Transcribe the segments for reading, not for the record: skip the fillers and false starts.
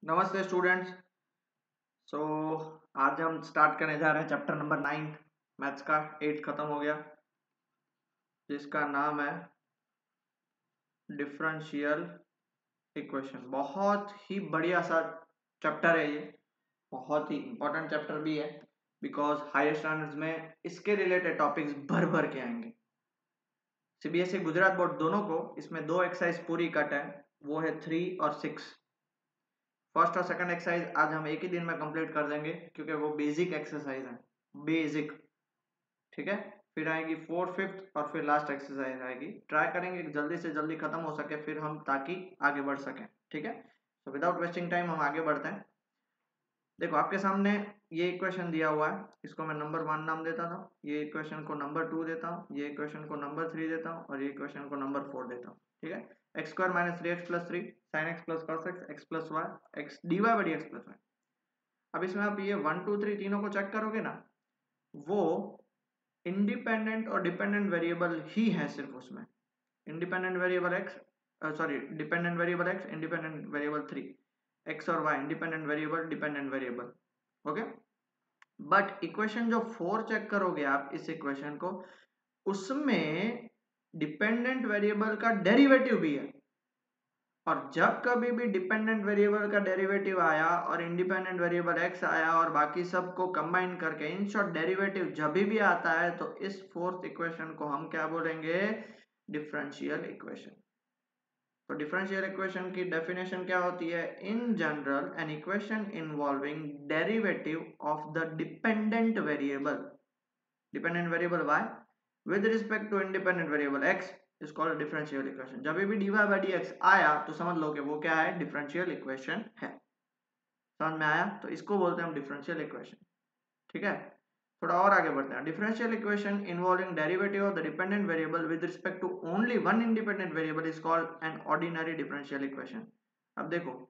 नमस्ते स्टूडेंट्स। सो आज हम स्टार्ट करने जा रहे हैं चैप्टर नंबर 9 मैथ्स का। 8 खत्म हो गया, जिसका नाम है डिफरेंशियल इक्वेशन। बहुत ही बढ़िया सा चैप्टर है ये, बहुत ही इंपॉर्टेंट चैप्टर भी है बिकॉज हायर स्टैंडर्ड्स में इसके रिलेटेड टॉपिक्स भर भर के आएंगे। सीबीएसई गुजरात बोर्ड दोनों को इसमें दो एक्सरसाइज पूरी कट है, वो है 3 और 6। फर्स्ट और सेकंड एक्सरसाइज आज हम एक ही दिन में कंप्लीट कर देंगे क्योंकि वो बेसिक एक्सरसाइज है, बेसिक। ठीक है, फिर आएगी 4, 5 और फिर लास्ट एक्सरसाइज आएगी। ट्राई करेंगे जल्दी से जल्दी खत्म हो सके फिर हम, ताकि आगे बढ़ सकें। ठीक है, तो विदाउट वेस्टिंग टाइम हम आगे बढ़ते हैं। देखो आपके सामने ये इक्वेशन दिया हुआ है, इसको मैं नंबर 1 नाम देता था, ये इक्वेशन को नंबर 2 देता हूँ, ये इक्वेशन को नंबर 3 देता हूँ और ये इक्वेशन को नंबर 4 देता हूँ। ठीक है, x square minus 3x plus 3 sine x plus cos x x plus y x d Y by D x plus y. अब इसमें आप ये 1 2 3 तीनों को चेक करोगे ना, वो इंडिपेंडेंट और डिपेंडेंट वेरिएबल ही है सिर्फ उसमें। Independent variable X, sorry dependent variable X, independent variable 3, X और Y independent variable, dependent variable. Okay, but equation जो 4 चेक करोगे आप इस इक्वेशन को, उसमें डिपेंडेंट वेरिएबल का डेरिवेटिव भी है। और जब कभी भी डिपेंडेंट वेरिएबल का डेरिवेटिव आया और इंडिपेंडेंट वेरिएबल एक्स आया और बाकी सबको कंबाइन करके, इन शॉर्ट डेरिवेटिव जब भी आता है तो इस फोर्थ इक्वेशन को हम क्या बोलेंगे? Differential equation. तो डिफरेंशियल इक्वेशन की डेफिनेशन क्या होती है? In general an equation involving derivative of the dependent variable, dependent variable y with respect to independent variable x is called differential equation। जब भी dy by dx आया तो समझ लो कि वो क्या है? डिफरेंशियल इक्वेशन है। समझ में आया? तो इसको बोलते हैं हम डिफरेंशियल इक्वेशन। ठीक है, थोड़ा और आगे बढ़ते हैं। Differential equation involving derivative of the dependent variable with respect to only one independent variable is called an ordinary differential equation. अब देखो,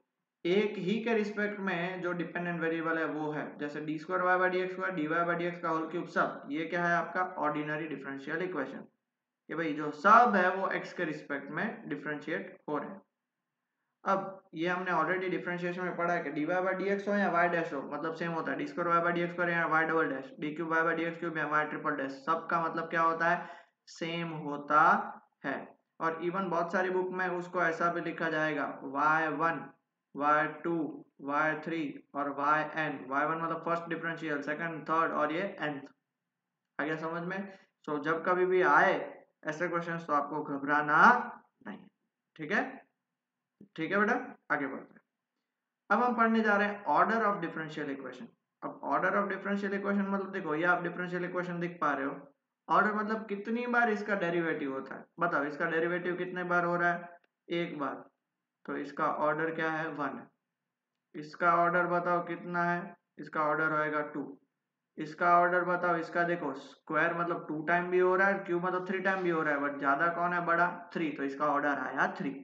एक ही के रिस्पेक्ट में जो डिपेंडेंट वेरिएबल है वो है, जैसे d square Y by D x square, d Y by D x का होल क्यूब, सब ये क्या है? आपका ऑर्डिनरी डिफरेंशियल इक्वेशन। कि भाई जो सब है वो एक्स के रिस्पेक्ट में डिफरेंशिएट हो रहे हैं। अब ये हमने ऑलरेडी डिफरेंशिएशन में पढ़ा है कि D Y by D x हो या वाई डैश हो, मतलब सेम होता है। D square Y by D x square या Y double dash, D cube Y by D X cube या वाई ट्रिपल डैश, सबका मतलब क्या होता है? सेम होता है। और इवन बहुत सारी बुक में उसको ऐसा भी लिखा जाएगा y1, y2, y3 और yn। y1 मतलब फर्स्ट डिफरेंशियल, सेकंड, थर्ड और ये nth। आ गया समझ में? सो जब कभी भी आए ऐसे क्वेश्चंस तो आपको घबराना नहीं। ठीक है, ठीक है बेटा, आगे बढ़ते हैं। अब हम पढ़ने जा रहे हैं ऑर्डर ऑफ डिफरेंशियल इक्वेशन। अब ऑर्डर ऑफ डिफरेंशियल इक्वेशन मतलब देखो, ये आप डिफरेंशियल इक्वेशन देख पा रहे हो। ऑर्डर मतलब कितनी बार इसका डेरिवेटिव होता है। बताओ इसका डेरिवेटिव कितने बार हो रहा है? एक बार, तो इसका ऑर्डर क्या है? 1। इसका ऑर्डर बताओ कितना है? इसका ऑर्डर होएगा 2। इसका ऑर्डर बताओ, इसका देखो स्क्वायर मतलब 2 टाइम भी हो रहा है, क्यूब मतलब 3 टाइम भी हो रहा है, बट ज्यादा कौन है? बड़ा 3, तो इसका ऑर्डर आया 3।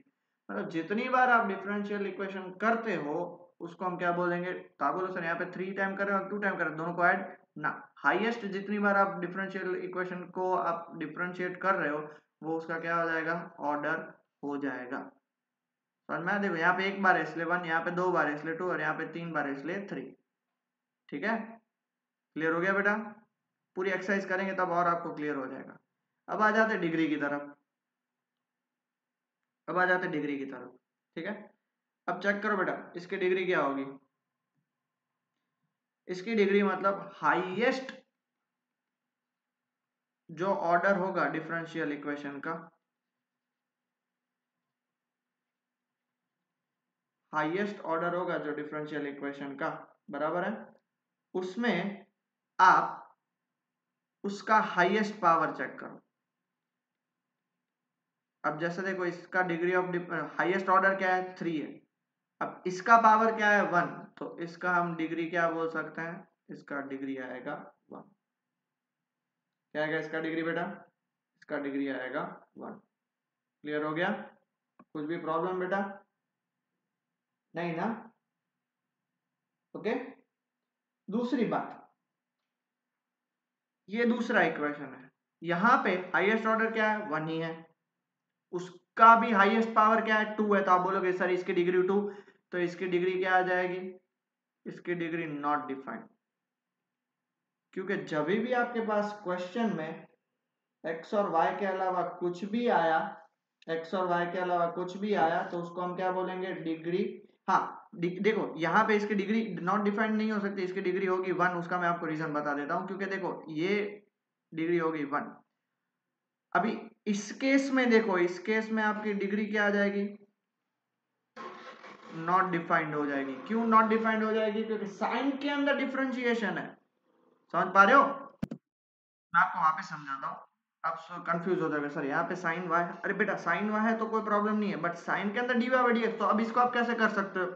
मतलब जितनी बार आप डिफरेंशियल इक्वेशन करते हो उसको हम क्या बोलेंगे? तो आप बोलो सर यहाँ पे 3 टाइम करें और 2 टाइम करें, दोनों को ऐड ना। हाईएस्ट जितनी बार आप डिफरेंशियल इक्वेशन को आप डिफरेंशिएट कर रहे हो वो उसका क्या हो जाएगा? ऑर्डर हो जाएगा। समझ में? देखो यहाँ पे एक बार है इसलिए 1, यहाँ पे 2 बार है इसलिए 2 और यहाँ पे 3 बार है इसलिए 3। ठीक है, क्लियर हो गया बेटा? पूरी एक्सरसाइज करेंगे तब और आपको क्लियर हो जाएगा। अब आ जाते डिग्री की तरफ, अब आ जाते डिग्री की तरफ। ठीक है, अब चेक करो बेटा, इसकी डिग्री क्या होगी? इसकी डिग्री मतलब हाईएस्ट जो ऑर्डर होगा डिफरेंशियल इक्वेशन का, हाईएस्ट ऑर्डर होगा जो डिफरेंशियल इक्वेशन का, बराबर है, उसमें आप उसका हाईएस्ट पावर चेक करो। अब जैसे देखो इसका डिग्री ऑफ हाईएस्ट ऑर्डर क्या है? 3 है। अब इसका पावर क्या है? 1, तो इसका हम डिग्री क्या बोल सकते हैं? इसका डिग्री आएगा 1। क्या आएगा इसका डिग्री बेटा? इसका डिग्री आएगा 1। क्लियर हो गया? कुछ भी प्रॉब्लम बेटा? नहीं ना? ओके, दूसरी बात, ये दूसरा इक्वेशन है, यहाँ पे हाईएस्ट ऑर्डर क्या है? 1 ही है। उसका भी हाईएस्ट पावर क्या है? 2 है। तो आप बोलोगे सर इसकी डिग्री 2, तो इसकी डिग्री क्या आ जाएगी? इसकी डिग्री नॉट डिफाइंड, क्योंकि जब भी आपके पास क्वेश्चन में x और y के अलावा कुछ भी आया, x और y के अलावा कुछ भी आया, तो उसको हम क्या बोलेंगे? डिग्री। हाँ, देखो यहाँ पे इसकी डिग्री नॉट डिफाइंड नहीं हो सकती, इसकी डिग्री होगी 1। उसका मैं आपको रीजन बता देता हूँ, क्योंकि देखो ये डिग्री होगी 1। अभी इस केस में देखो, इस केस में आपकी डिग्री क्या आ जाएगी? नॉट डिफाइंड हो जाएगी। क्यों नॉट डिफाइंड हो जाएगी? क्योंकि साइन के अंदर डिफरेंशिएशन है। समझ पा रहे हो? मैं आपको वहां पे समझाता हूँ, आप कंफ्यूज हो जाएगा, सर यहाँ पे साइन वाई। अरे बेटा साइन वाई है तो कोई प्रॉब्लम नहीं है, बट साइन के अंदर d Y by D x, तो अब इसको आप कैसे कर सकते हो?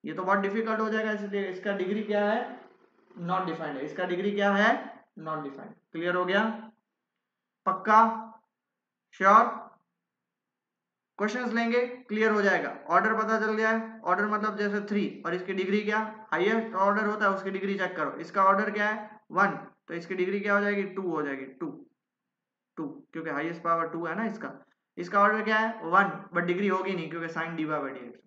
ये तो बहुत डिफिकल्ट हो जाएगा, इसलिए इसका डिग्री क्या है? नॉट डिफाइंड है। इसका डिग्री क्या है? Not defined. क्लियर हो गया? पक्का? श्योर? क्वेश्चंस लेंगे, क्लियर हो जाएगा। ऑर्डर पता चल गया है। ऑर्डर मतलब जैसे 3 और इसकी डिग्री क्या? हाईएस्ट ऑर्डर होता है उसकी डिग्री चेक करो। इसका ऑर्डर क्या है? 1, तो इसकी डिग्री क्या हो जाएगी? 2 हो जाएगी। 2 क्योंकि हाईएस्ट पावर 2 है ना इसका। इसका ऑर्डर क्या है? 1, बट डिग्री होगी नहीं क्योंकि sine d by D x.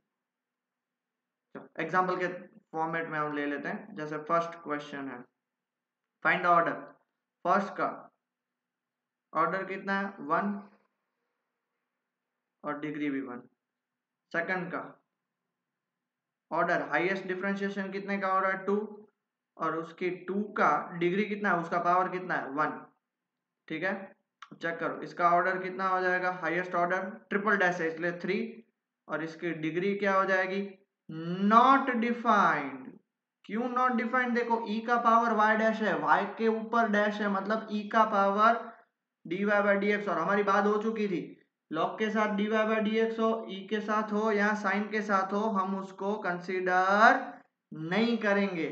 Example के फॉर्मेट में हम ले लेते हैं। जैसे फर्स्ट क्वेश्चन है, फाइंड द ऑर्डर। फर्स्ट का ऑर्डर कितना है? 1 और डिग्री भी 1। सेकंड का ऑर्डर हाईएस्ट डिफरेंशिएशन कितने का हो रहा है? 2, और उसकी 2 का डिग्री कितना है? उसका पावर कितना है? 1। ठीक है, चेक करो इसका ऑर्डर कितना हो जाएगा? हाईएस्ट ऑर्डर ट्रिपल डैश है इसलिए 3, और इसकी डिग्री क्या हो जाएगी? Not defined. क्यों नॉट डिफाइंड? देखो ई का पावर वाई डैश है, वाई के ऊपर डैश है, मतलब ई का power d Y by D x. और हमारी बात हो चुकी थी, लॉग के साथ d Y by D x हो, ई के साथ हो या साइन के साथ हो, हम उसको कंसीडर नहीं करेंगे।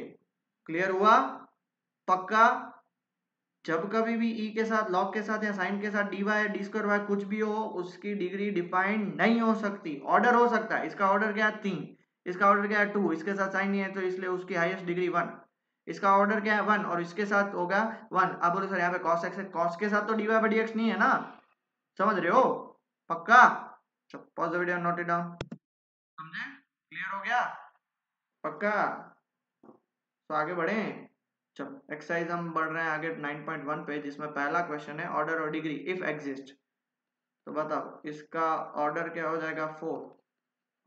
क्लियर हुआ? पक्का? जब कभी भी ई के साथ, लॉग के साथ या साइन के साथ d y d square y कुछ भी हो, उसकी डिग्री डिफाइंड नहीं हो सकती। ऑर्डर हो सकता है। इसका ऑर्डर क्या है? 3। इसका ऑर्डर क्या है? 2। इसके साथ साइन नहीं है तो इसलिए उसकी हाईएस्ट डिग्री 1। इसका ऑर्डर क्या है? 1, और इसके साथ होगा 1। आप बोले सर यहाँ पे cos x है, cos के साथ तो d Y by D x नहीं है ना। समझ रहे हो? पक्का? Pause the video, note it down. समझे? क्लियर हो गया? पक्का? तो आगे बढ़े। चलो एक्सरसाइज हम बढ़ रहे हैं आगे 9.1 पे, जिसमें पहला क्वेश्चन है ऑर्डर और डिग्री इफ एग्जिस्ट। तो बताओ इसका ऑर्डर क्या हो जाएगा? 4,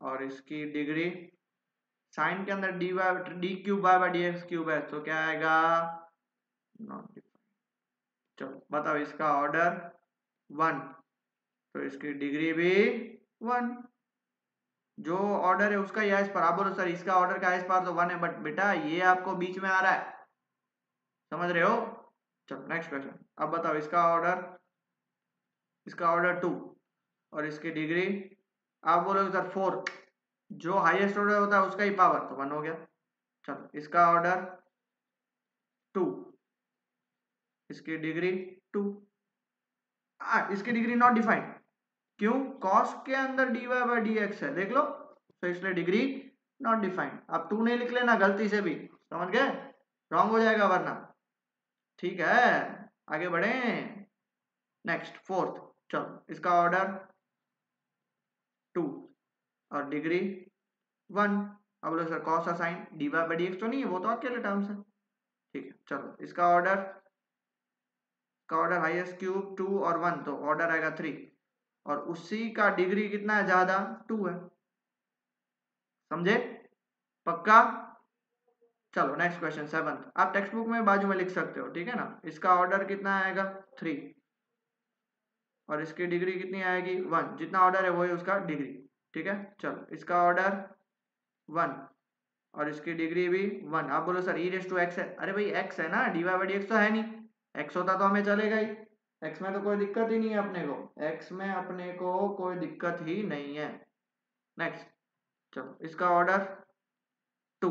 और इसकी डिग्री साइन के अंदर D cube by D X cube है, तो क्या आएगा? Not defined. चलो बताओ इसका ऑर्डर 1, तो इसकी डिग्री भी 1। जो ऑर्डर है उसका यह पर। आप बोलो सर इसका ऑर्डर का पर तो 1 है, बट बेटा ये आपको बीच में आ रहा है। समझ रहे हो? चलो नेक्स्ट क्वेश्चन। अब बताओ इसका ऑर्डर 2 और इसकी डिग्री, आप बोलोगे सर 4, जो हाईएस्ट ऑर्डर होता है उसका ही पावर, तो 1 हो गया। चलो इसका ऑर्डर 2, इसकी डिग्री 2। इसकी डिग्री नॉट डिफाइंड। क्यों? कॉस के अंदर d Y by D x है, देख लो, तो इसलिए डिग्री नॉट डिफाइंड। आप 2 नहीं लिख लेना गलती से भी, समझ गए? रॉन्ग हो जाएगा वरना। ठीक है, आगे बढ़े। Next fourth. चलो इसका ऑर्डर 2 और डिग्री 1। अब बोलो sir cos sine d Y by D x तो नहीं है, वो तो अकेले टर्म्स है। ठीक है, चलो इसका ऑर्डर हाईएस्ट क्यूब 2 और 1, तो ऑर्डर आएगा 3, और उसी का डिग्री कितना है? ज्यादा 2 है। समझे? पक्का? चलो नेक्स्ट क्वेश्चन 7। आप टेक्स्ट बुक में बाजू में लिख सकते हो, ठीक है ना। इसका ऑर्डर कितना आएगा? 3, और इसकी डिग्री कितनी आएगी? 1। जितना ऑर्डर है वही उसका डिग्री। ठीक है, चलो इसका ऑर्डर 1 और इसकी डिग्री भी 1। आप बोलो sir e raise to x है। अरे भाई एक्स है ना, d Y by D x तो है नहीं। एक्स होता तो हमें चलेगा ही, एक्स में तो कोई दिक्कत ही नहीं है अपने को, एक्स में अपने को कोई दिक्कत ही नहीं है। नेक्स्ट, चलो इसका ऑर्डर 2,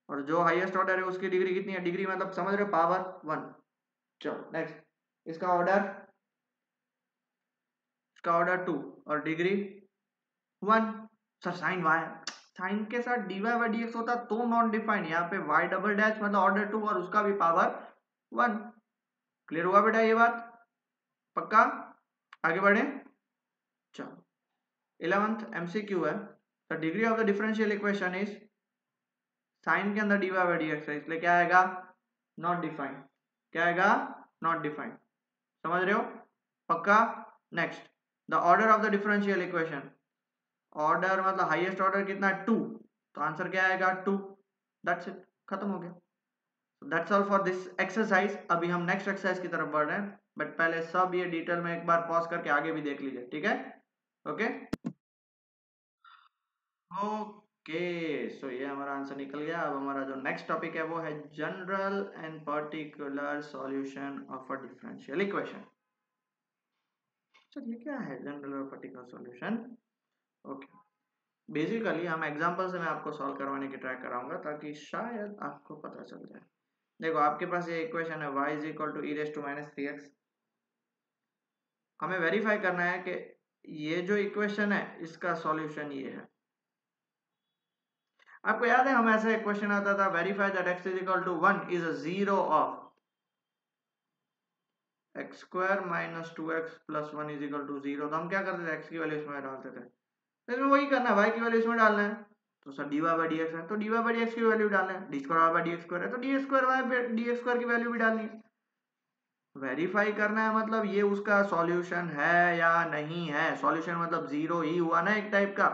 और जो हाईएस्ट ऑर्डर है उसकी डिग्री कितनी है? डिग्री मतलब समझ रहे हो, पावर 1। चलो नेक्स्ट इसका ऑर्डर 2 और degree 1। Sir sine y, sine के साथ d Y by D x होता तो नॉन डिफाइंड। यहाँ पे वाई डबल डैश मतलब ऑर्डर 2 और उसका भी पावर 1। क्लियर हुआ बेटा ये बात? पक्का? आगे बढ़े। चलो 11th एमसीक्यू है। The degree of the differential equation is sine के अंदर dy बाई डी एक्स है, इसलिए क्या आएगा नॉट डिफाइंड। क्या आएगा नॉट डिफाइंड। समझ रहे हो पक्का। Next the order of the differential equation, order मतलब हाईएस्ट ऑर्डर कितना है 2, तो आंसर क्या आएगा 2। दैट्स इट, खत्म हो गया। That's all for this exercise. अभी हम नेक्स्ट एक्सरसाइज की तरफ बढ़ रहे हैं, बट पहले सब ये डिटेल में एक बार पॉज करके आगे भी देख लीजिए, ठीक है। ओके ओके, सो ये हमारा आंसर निकल गया। अब हमारा जो नेक्स्ट टॉपिक है वो है general and particular solution of a differential equation. चलिए क्या है जनरल और पर्टिकुलर सॉल्यूशन। ओके, बेसिकली हम एग्जांपल से मैं आपको सॉल्व करवाने की ट्राई कराऊंगा ताकि शायद आपको पता चल जाए। देखो आपके पास ये इक्वेशन है y is equal to e raise to minus 3x। हमें वेरीफाई करना है कि ये जो इक्वेशन है इसका सॉल्यूशन ये है। आपको याद है हम ऐसे क्वेश्चन आता था verify that x is equal to 1 is a zero of x square minus 2x plus 1 is equal to 0। तो हम क्या करते थे, x की वैल्यू इसमें डालते थे, तो इसमें वही करना है, y की वैल्यू इसमें डालना है। तो सर dy बाई dx है तो dy बाई dx की वैल्यू डालना है, d square by dx square है तो d square by dx square की वैल्यू भी डालनी है। वेरीफाई करना है मतलब ये उसका सॉल्यूशन है या नहीं है। सॉल्यूशन मतलब जीरो ही हुआ ना एक टाइप का।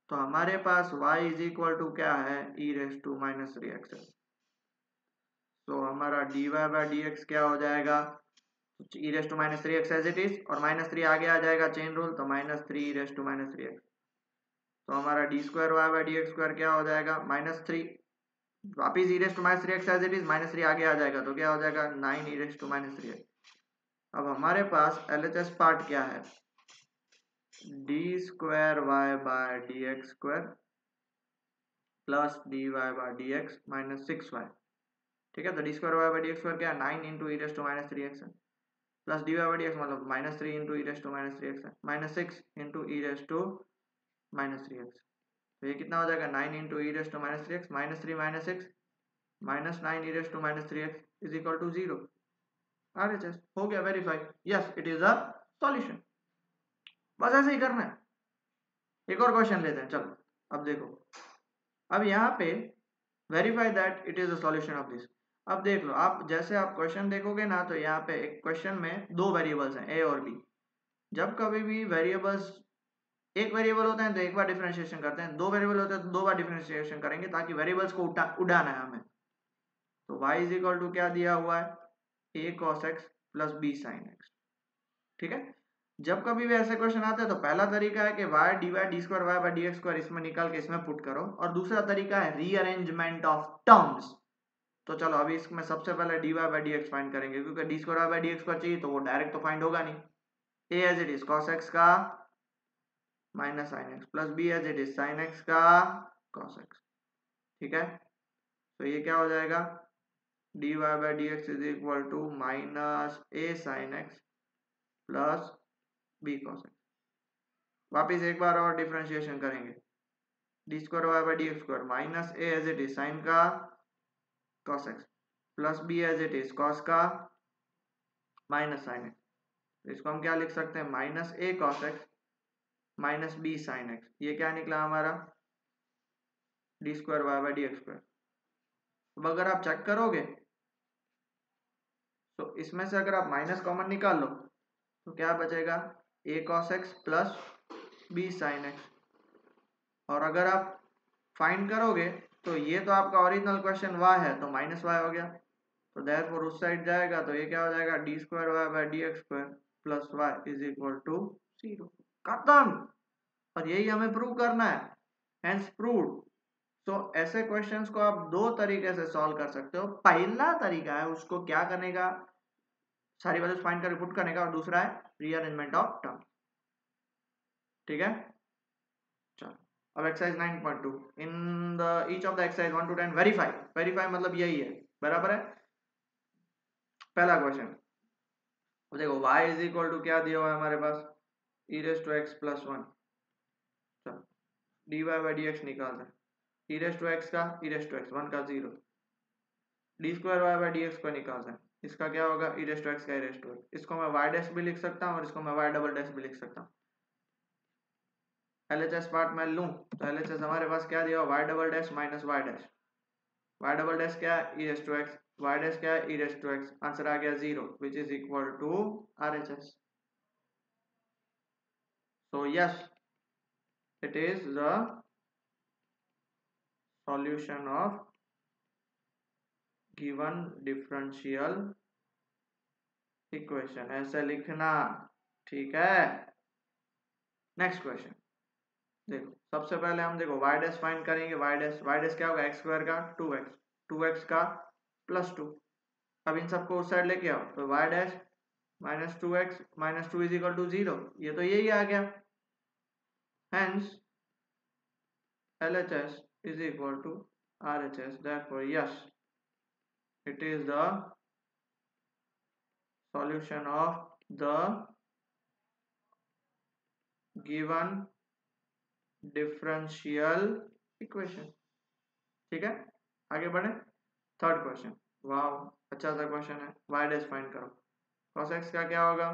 तो हमारे पास y इज इक्वल टू क्या है e raise to minus 3x है। तो हमारा dy बाई dx क्या हो जाएगा, e raise to minus 3x as it is, और माइनस 3 आगे आ जाएगा चेन रूल, तो minus 3 e raise to minus 3x। तो हमारा d square Y by D x square क्या हो जाएगा -3, वापिस e raise to minus 3x as it is, -3 आगे आ जाएगा तो क्या हो जाएगा 9 e raise to minus 3x। अब हमारे पास LHS पार्ट क्या है, D square y by d x square plus d y by d x minus 6y। ठीक है, तो d square y by d x square क्या है 9 into e raise to minus 3x है, plus d y by d x मतलब -3 into e raise to minus 3x है, -6 into e raise to minus 3x। तो ये कितना हो जाएगा 9 into e raise to minus 3x, -3 minus 6 -9 e raise to minus 3x is equal to 0। RHS हो गया verify, yes it is a solution. बस ऐसे ही करना है। एक और क्वेश्चन लेते हैं, चलो अब देखो। अब यहाँ पे verify that it is a solution of this. अब देख लो आप, जैसे आप क्वेश्चन देखोगे ना तो यहाँ पे एक क्वेश्चन में दो वेरिएबल्स हैं ए और बी। जब कभी भी वेरिएबल्स एक वेरिएबल होते हैं तो एक बार डिफरेंशिएशन करते हैं, दो वेरिएबल होते हैं तो दो बार डिफरेंशिएशन करेंगे ताकि वेरिएबल्स को उड़ाना है हमें। तो y इज इक्वल टू क्या दिया हुआ है a cos x plus b sin x। ठीक है, जब कभी भी ऐसे क्वेश्चन आते हैं तो पहला तरीका है कि y dy d square Y by D x square इसमें निकाल के इसमें पुट करो, और दूसरा तरीका है रीअरेंजमेंट ऑफ टर्म्स। तो चलो अभी इसमें सबसे पहले dy by D x find करेंगे, क्योंकि d square Y by D x square चाहिए तो वो डायरेक्ट तो फाइंड होगा नहीं। a as it is cos x का minus sine x plus b as it is sine x का cos x। ठीक है, तो ये क्या हो जाएगा dy by D x is equal to minus a sine x plus b cos x। वापिस एक बार और डिफरेंशिएशन करेंगे, d square Y by D x square minus a as it is sine का cos x plus b as it is cos का minus sine x. तो इसको हम क्या लिख सकते हैं minus a cos x minus b sine x। ये क्या निकला हमारा d square Y by D x square. अब अगर आप चेक करोगे तो इसमें से अगर आप माइनस कॉमन निकाल लो तो क्या बचेगा a cos x plus b sin x। और अगर आप फाइंड करोगे तो ये तो आपका ओरिजिनल क्वेश्चन y है तो माइनस y हो गया, तो देयरफॉर उस साइड जाएगा तो ये क्या हो जाएगा d square Y by D x square plus y is equal to 0। खत्म। और यही हमें प्रूव करना है, हेंस प्रूव्ड। तो ऐसे क्वेश्चंस को आप दो तरीके से सॉल्व कर सकते हो। पहला तरीका है उसको क्या करने का, सारी वैल्यूज फाइंड करके पुट करने का, और दूसरा है रीअरेंजमेंट ऑफ टर्म। ठीक है, चलो अब exercise 9.2 in the each of the exercise 1 to 10 verify. Verify मतलब यही है, बराबर है। पहला क्वेश्चन देखो y इज इक्वल टू क्या दिया हुआ है हमारे पास e raise to x plus 1। चलो dy बाई डी एक्स निकालते हैं, e रेस टू x का e रेस टू x 1 का 0, d square Y by D x को निकालते हैं, इसका क्या होगा e रेस टू x का e रेस टू x। इसको मैं y डैश भी लिख सकता हूँ और इसको मैं y डबल डैश भी लिख सकता हूँ। LHS पार्ट मैं लूं तो LHS हमारे पास क्या दिया, y double dash minus y dash, y double dash क्या है, e raise to x, y dash क्या है, e raise to x, answer आ गया 0 which is equal to RHS. So yes, it is the solution of given differential equation. ऐसे लिखना, ठीक है. नेक्स्ट क्वेश्चन देखो, सबसे पहले हम देखो y डैश फाइंड करेंगे. y डैश क्या होगा, x स्क्वायर का 2x, 2x का प्लस 2. अब इन सबको उस साइड लेके आओ तो y dash minus 2x minus 2 is equal to 0, ये तो यही आ गया. Hence LHS is equal to RHS. Therefore yes, it is the solution of the given differential equation. ठीक है, आगे बढ़े. थर्ड क्वेश्चन, वाह अच्छा सा क्वेश्चन है. y डैश फाइंड करो. cos x का क्या होगा,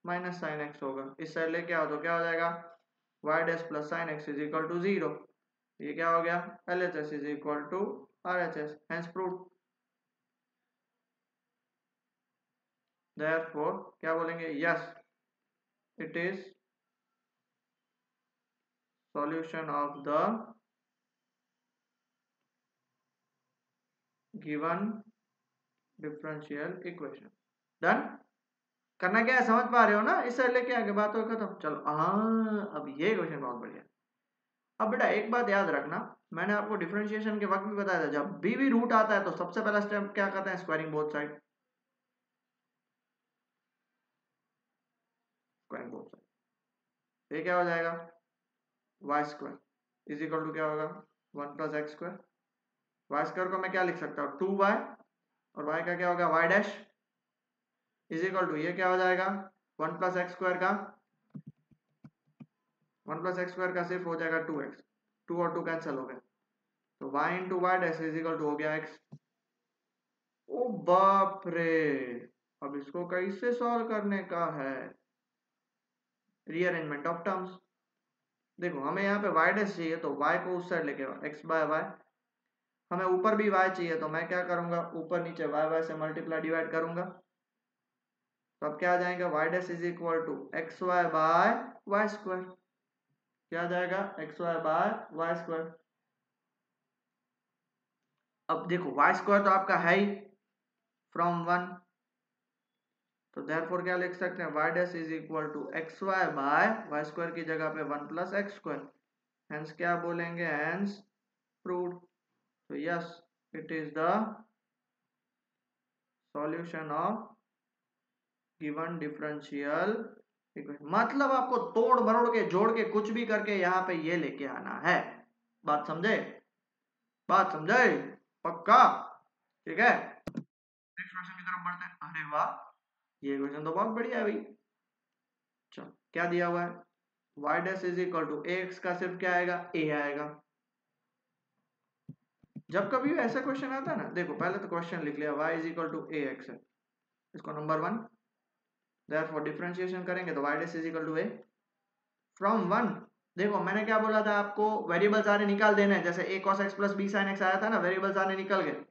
माइनस साइन एक्स होगा. इस साइड लेके आओ तो क्या हो जाएगा, y dash plus sine x is equal to 0. ये क्या हो गया, LHS is equal to RHS. Hence proved. Therefore क्या बोलेंगे, yes it is solution of the given differential equation. Done. करना क्या है, समझ पा रहे हो ना, इस साइड लेके आगे बात हो खत्म. चलो हाँ, अब ये क्वेश्चन बहुत बढ़िया. अब बेटा एक बात याद रखना, मैंने आपको डिफरेंशिएशन के वक्त भी बताया था, जब भी रूट आता है तो सबसे पहला स्टेप क्या करते हैं, squaring both side. Squaring both side, ये क्या हो जाएगा, y square is equal to क्या होगा, 1 plus x square. Y square को मैं क्या लिख सकता हूँ, 2y, और y का क्या होगा, y dash is equal to, ये क्या हो जाएगा, 1 प्लस एक्स स्क्वायर का, 1 प्लस एक्स स्क्वायर का सिर्फ हो जाएगा 2x, 2 और 2 कैंसिल हो गए तो y into Y dash is equal to हो गया x. ओ बाप रे, अब इसको कैसे सॉल्व करने का है, रीअरेंजमेंट ऑफ टर्म्स. देखो हमें यहाँ पे y डैश चाहिए तो y को उस साइड लेके x बाय y, हमें ऊपर भी y चाहिए तो मैं क्या करूंगा, ऊपर नीचे y से मल्टीप्लाई डिवाइड करूंगा. तो अब क्या आ जाएगा, y dash is equal to x y by y square. क्या आ जाएगा, x y by y square. अब देखो वाई स्क्वायर तो आपका है ही फ्रॉम 1, तो देयरफॉर क्या लिख सकते हैं, y dash is equal to x y by y square की जगह पे 1 प्लस एक्स स्क्वायर. हेंस क्या बोलेंगे, हेंस प्रूव्ड. तो yes, it is the solution of given differential equation. मतलब आपको तोड़ मरोड़ के जोड़ के कुछ भी करके यहाँ पे ये लेके आना है. बात समझे, बात समझे, पक्का, ठीक है. नेक्स्ट क्वेश्चन की तरफ बढ़ते हैं. अरे वाह, ये क्वेश्चन तो बहुत बढ़िया है भाई. चलो क्या दिया हुआ है, y dash is equal to ax का सिर्फ क्या आएगा, a आएगा. जब कभी ऐसा क्वेश्चन आता है ना, देखो पहले तो क्वेश्चन लिख लिया, y is equal to ax है, इसको नंबर 1. देयरफॉर डिफरेंशिएशन करेंगे तो y dash is equal to a from 1. देखो मैंने क्या बोला था आपको, वेरिएबल सारे निकाल देने हैं. जैसे a cos x plus b sin x आया था ना, वेरिएबल सारे निकल गए.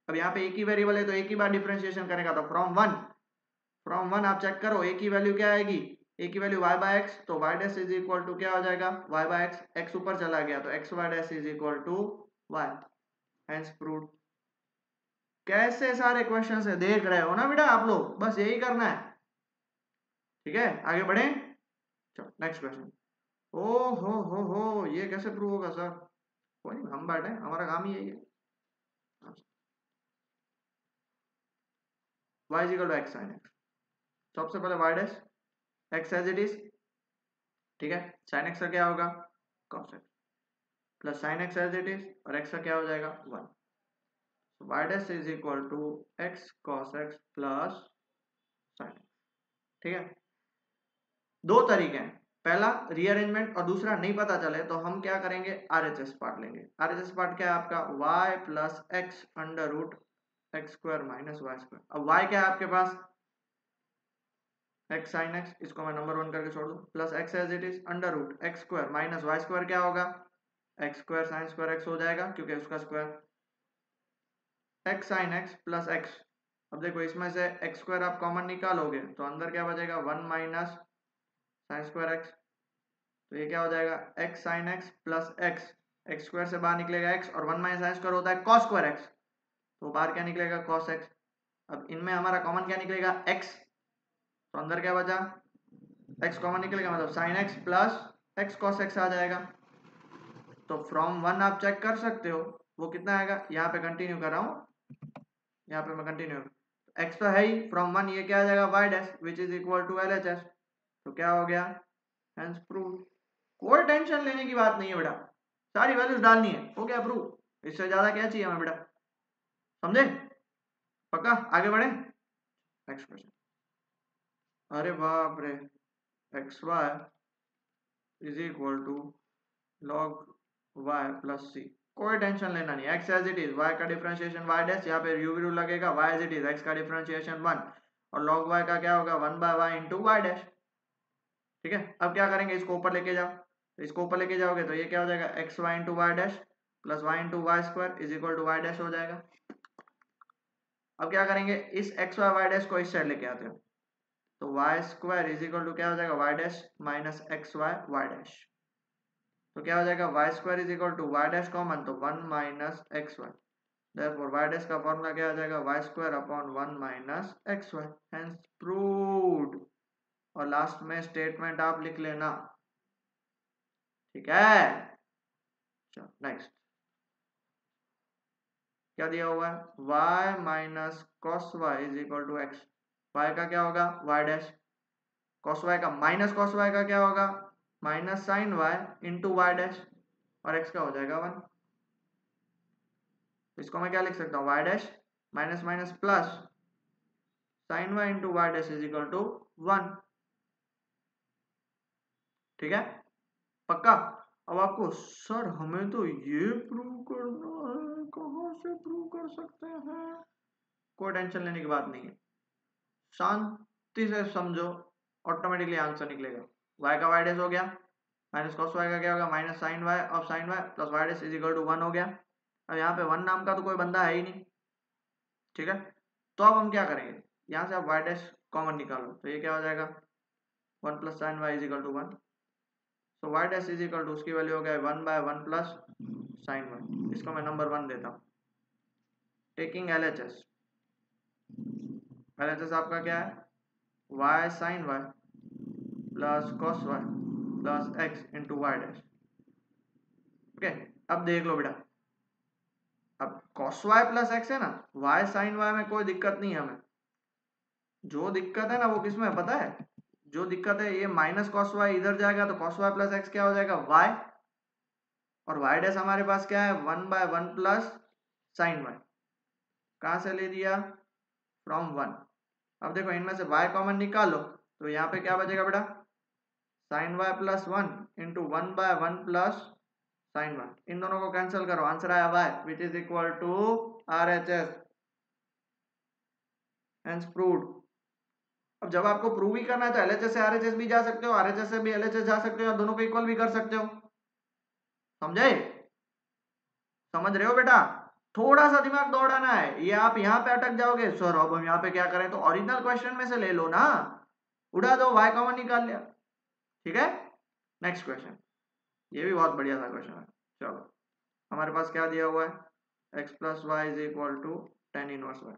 अब यहाँ पे एक ही वेरिएबल है तो एक ही बार डिफरेंशिएशन करेगा, तो फ्रॉम 1 आप चेक करो, a की वैल्यू क्या आएगी, a की वैल्यू y बाय x, तो y dash is equal to क्या हो जाएगा, y बाय x, x ऊपर चला गया तो x y dash is equal to y. Hence proved. कैसे सारे क्वेश्चन है, देख रहे हो ना बेटा आप लोग, बस यही करना है. ठीक है, आगे बढ़े. चलो नेक्स्ट क्वेश्चन. ओ हो, ये कैसे प्रूव होगा सर, कोई नहीं, हम बैठे, हमारा काम ही यही है. y is equal to x sin x. सबसे पहले y dash x as it is, ठीक है. sin x का क्या होगा, cos x plus sin x as it is, और x का क्या हो जाएगा 1. y dash is equal to x cos x plus sin x. ठीक है, दो तरीके हैं, पहला रीअरेंजमेंट और दूसरा नहीं पता चले तो हम क्या करेंगे, RHS पार्ट लेंगे. RHS पार्ट क्या है आपका, y plus x under root x square minus y square. अब y क्या है आपके पास, एक्स साइन एक्स, इसको मैं नंबर 1 करके छोड़ दूं, plus x as it is under root x square minus y square क्या होगा, x square sine square x हो जाएगा क्योंकि उसका square, x sine x plus x. अब देखो इसमें से एक्स स्क्वायर आप कॉमन निकालोगे तो अंदर क्या बचेगा, 1 माइनस साइन स्क्वायर एक्स, तो ये क्या हो जाएगा, x sine x plus x, x square से बाहर निकलेगा एक्स और 1 माइनस साइन स्क्वायर होता है कॉस स्क्वायर एक्स, तो बाहर क्या निकलेगा कॉस एक्स। अब इनमें हमारा कॉमन क्या निकलेगा, एक्स, तो अंदर क्या बचा, एक्स कॉमन निकलेगा मतलब sine x plus X cos X आ जाएगा। तो फ्रॉम 1 आप चेक कर सकते हो वो कितना आएगा, यहाँ पे कंटिन्यू कर रहा हूँ, यहाँ पे मैं कंटिन्यू, एक्स तो है ही, फ्रॉम 1 ये क्या आ जाएगा y dash which is equal to L H S, तो क्या हो गया, हेंस प्रूव। कोई टेंशन लेने की बात नहीं है बेटा, सारी वैल्यूज डालनी है, हो गया प्रूव, इससे ज्यादा क्या चाहिए हमें बेटा, समझे, पक्का, आगे बढ़े नेक्स्ट क्वेश्चन। अरे बाप रे, X Y is equal to log Y plus C, कोई टेंशन लेना नहीं, X as it is, Y का डिफरेंशिएशन वाई डैश, यहाँ पे यू वी लगेगा, Y as it is, X का डिफरेंशिएशन 1 और लॉग वाई का क्या होगा 1 by Y into Y dash. ठीक है, अब क्या करेंगे, इसको ऊपर लेके जाओ, तो इसको ऊपर लेके जाओगे तो ये क्या हो जाएगा, x y into Y dash plus y into y square is equal to y dash हो जाएगा। अब क्या करेंगे, इस एक्स वाई वाई डैश को इस साइड लेके आते हो, तो y square is equal to क्या हो जाएगा, y dash minus x y y dash, तो क्या हो जाएगा, y square is equal to y dash common तो 1 minus x y, therefore y dash का फॉर्मूला क्या आ जाएगा, y square upon 1 minus x y, hence proved. और लास्ट में स्टेटमेंट आप लिख लेना, ठीक है। चलो नेक्स्ट, क्या दिया हुआ है, y minus cos y is equal to x, y का क्या होगा y डैश, कॉस वाई का माइनस कॉस वाई का क्या होगा, minus sine y into Y dash, और x का हो जाएगा 1, इसको मैं क्या लिख सकता हूँ, y dash minus minus plus sine y into Y dash is equal to 1, ठीक है, पक्का। अब आपको सर हमें तो ये प्रूव करना है, कहाँ से प्रूव कर सकते हैं, कोई टेंशन लेने की बात नहीं है, शांति से समझो, ऑटोमेटिकली आंसर निकलेगा। y का y डैश हो गया माइनस कॉस वाई का क्या होगा, minus sine y of sine Y plus y dash is equal to 1 हो गया। अब यहाँ पे 1 नाम का तो कोई बंदा है ही नहीं, ठीक है, तो अब हम क्या करेंगे, यहाँ से आप y डैश कॉमन निकालो तो ये क्या हो जाएगा, 1 plus sine y is equal to 1, तो y dash is equal to उसकी वैल्यू हो गया 1 बाय 1 प्लस साइन वाई, इसको मैं नंबर 1 देता हूँ, टेकिंग LHS, LHS आपका क्या है, y sine Y plus cos y plus x into Y dash, okay. अब देख लो बेटा, अब कॉस वाई प्लस एक्स है ना, y साइन वाई में कोई दिक्कत नहीं है हमें, जो दिक्कत है ना वो किसमें पता है, जो दिक्कत है ये माइनस कॉस वाई इधर जाएगा तो कॉस वाई प्लस एक्स क्या हो जाएगा y, और y डैश हमारे पास क्या है 1 बाय 1 प्लस साइन वाई, कहाँ से ले दिया, फ्रॉम 1। अब देखो इनमें से y कॉमन निकालो तो यहाँ पे क्या बचेगा बेटा, sine Y plus 1 into 1 by 1 plus sine Y, इन दोनों को कैंसिल करो, आंसर आया y which is equal to RHS, hence proved. अब जब आपको प्रूव ही करना है तो LHS से RHS भी जा सकते हो, RHS से भी LHS जा सकते हो, दोनों को इक्वल भी कर सकते हो, समझे, समझ रहे हो बेटा, थोड़ा सा दिमाग दौड़ाना है, ये आप यहाँ पे अटक जाओगे, सर अब हम यहाँ पे क्या करें, तो ओरिजिनल क्वेश्चन में से ले लो ना, उड़ा दो, y कॉमन निकाल लिया, ठीक है। नेक्स्ट क्वेश्चन, ये भी बहुत बढ़िया सा क्वेश्चन है, चलो हमारे पास क्या दिया हुआ है, x plus y is equal to tan inverse y,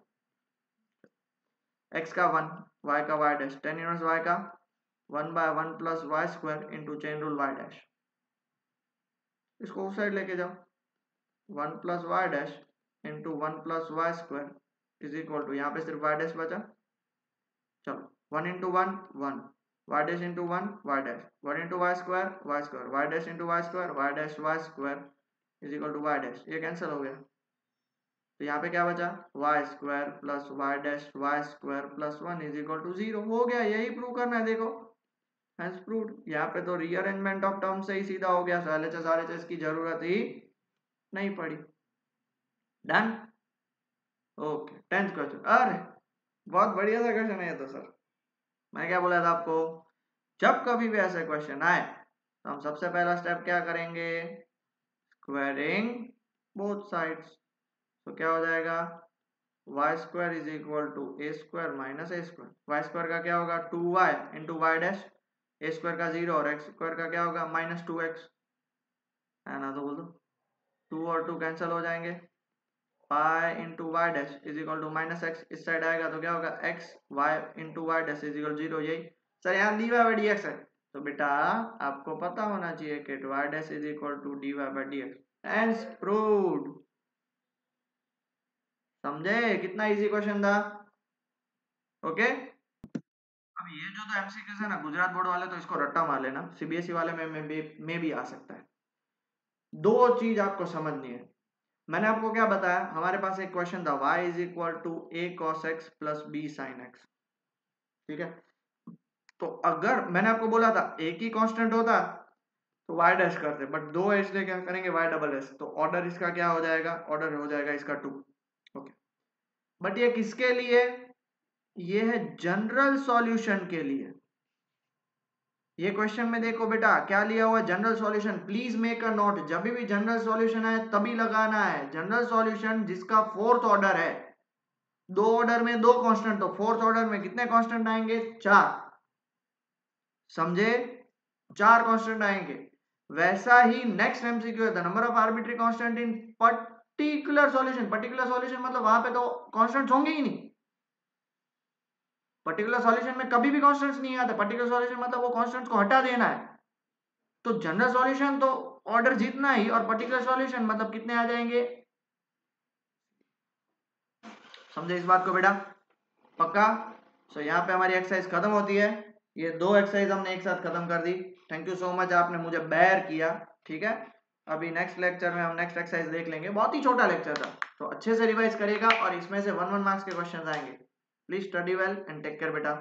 x का 1 y का y dash, tan inverse y का 1 by 1 plus y square into chain rule y dash, इसको उस साइड लेके जाओ, 1 plus y dash into 1 plus y square is equal to, यहाँ पे सिर्फ y डैश बचा, चलो 1 into 1 1, y dash into 1 y dash, 1 into y square y dash into y square y dash y square is equal to y dash, ये cancel हो गया, तो यहाँ पे क्या बचा, y square plus y dash y square plus 1 is equal to 0, हो गया, यही प्रूव करना है, देखो हेंस प्रूव्ड। यहाँ पे तो रीअरेंजमेंट ऑफ टर्म से ही सीधा हो गया, सो LHS RHS की जरूरत ही नहीं पड़ी, डन, ओके। 10th क्वेश्चन, अरे बहुत बढ़िया सा क्वेश्चन है ये तो सर, मैं क्या बोला था आपको, जब कभी भी ऐसे क्वेश्चन आए तो हम सबसे पहला स्टेप क्या करेंगे, स्क्वायरिंग बोथ साइड्स। तो क्या हो जाएगा, y square is equal to a square minus a square. Y square का क्या होगा 2y into Y dash, a square का 0 और एक्स स्क्वायर का क्या होगा माइनस 2x, है ना। तो बोल दो 2 और 2 कैंसिल हो जाएंगे, pi into Y dash is equal to minus x, इस साइड आएगा तो क्या होगा x y into Y dash is equal 0। यही सर यहाँ d Y by D x है, तो बेटा आपको पता होना चाहिए कि y dash is equal to d Y by D x. Hence proved. समझे कितना इजी क्वेश्चन था। ओके, अब ये जो तो एमसीक्यूज है ना, गुजरात बोर्ड वाले तो इसको रट्टा मार लेना, सीबीएसई वाले में भी आ सकता है। दो चीज आपको समझनी है। मैंने आपको क्या बताया, हमारे पास एक क्वेश्चन था y is equal to a cos x plus b sin x, ठीक है। तो अगर मैंने आपको बोला था एक ही कांस्टेंट होता तो y डैश करते, बट दो है इसलिए क्या करेंगे y डबल एस, तो ऑर्डर इसका क्या हो जाएगा, ऑर्डर हो जाएगा इसका 2। ओके, बट ये किसके लिए, ये है जनरल सॉल्यूशन के लिए। ये क्वेश्चन में देखो बेटा क्या लिया हुआ है, general solution. Please make a note, जब भी जनरल सॉल्यूशन है तभी लगाना है जनरल सॉल्यूशन जिसका फोर्थ ऑर्डर है। दो ऑर्डर में दो कांस्टेंट, तो फोर्थ ऑर्डर में कितने कांस्टेंट आएंगे, 4। समझे, 4 कांस्टेंट आएंगे। वैसा ही नेक्स्ट एमसीक्यू है, the number of arbitrary constant in particular solution. Particular solution मतलब वहां पे तो कांस्टेंट्स होंगे ही नहीं। पर्टिकुलर सॉल्यूशन में कभी भी कांस्टेंट्स नहीं आते, पर्टिकुलर सॉल्यूशन मतलब वो कांस्टेंट्स को हटा देना है। तो जनरल सॉल्यूशन तो ऑर्डर जीतना ही, और पर्टिकुलर सॉल्यूशन मतलब कितने आ जाएंगे। समझे इस बात को बेटा, पक्का। सो यहाँ पे हमारी एक्सरसाइज खत्म होती है। ये दो एक्सरसाइज हमने एक साथ खत्म कर दी। थैंक यू सो मच, आपने मुझे बेयर किया, ठीक है। अभी नेक्स्ट लेक्चर में हम नेक्स्ट एक्सरसाइज देख लेंगे, बहुत ही छोटा लेक्चर था, तो अच्छे से रिवाइज करिएगा और इसमें से 1-1 मार्क्स के क्वेश्चन आएंगे। Please study well and take care बेटा।